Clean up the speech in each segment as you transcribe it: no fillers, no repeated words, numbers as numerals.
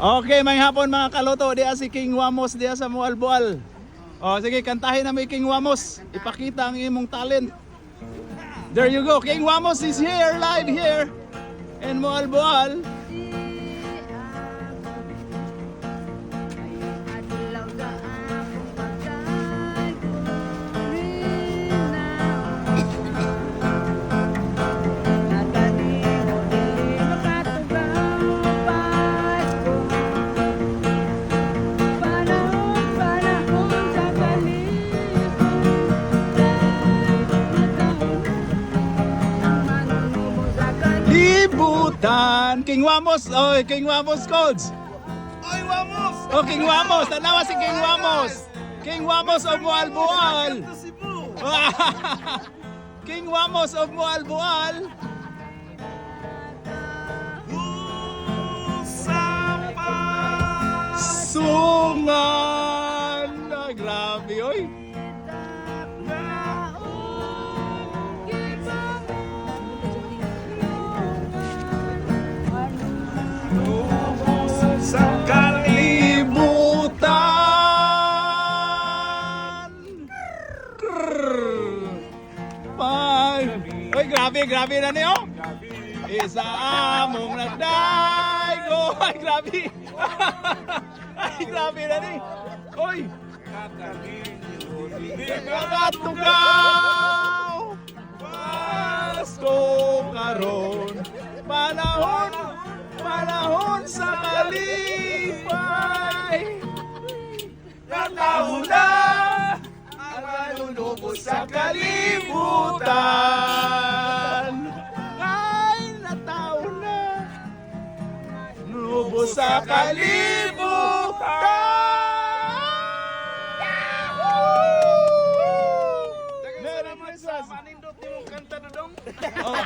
Okay, may hapon mga kaloto, diya si King Wamos diya sa Mualbual. O sige, kantahin na may King Wamos. Ipakita ang imong talent. There you go, King Wamos is here, live here in Mualbual. Libutan, King Wamos, oy, King Wamos codes. Oy, Wamos! Oh, King Wamos, tanawa si King Wamos. King Wamos of Mualbual. Welcome to Cebu! King Wamos of Mualbual. Usapa! Sungan. Ay, grabe, oy. Sa Kalibutan. Oy, grabe na niyo. Isa among nagdaygo. Ay, grabe. Ay, grabe na ni. Oy. Katugaw. Pasko karon. Panahon sa kalipay. Nataon na ang manunubos sa kalibutan. Ay, nataon na nubos sa kalibutan. Meron mo isa. Manindot mo kanta dodong. Oh.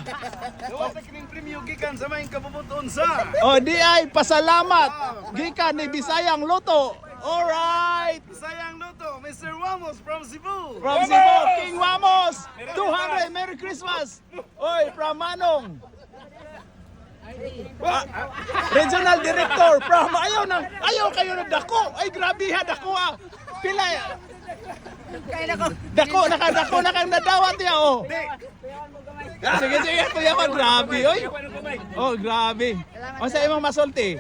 Gawa sa kining premyo gikan sa may kabubuton sa. Oh, di ay pasalamat. Gikan ni Bisayang Luto. Alright. Sayang luto, Mr. Wamos from Cebu. From Cebu, King Wamos. 200, Merry Christmas. Oy, from Manong. Regional Director from ayaw kayo na dako. Ay, grabe ha, dako ah. Pila. Dako na kang nadawat ya oh. Sige, kuya ko, grabe oy. Oh, grabe. O sa imong masulti.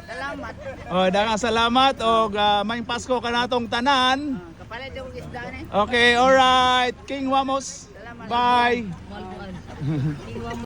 Salamat. Oh, daghang salamat og may Pasko kanatong tanan. Kapalit yung isda ni. Okay, alright. King Wamos. Salamat. Bye.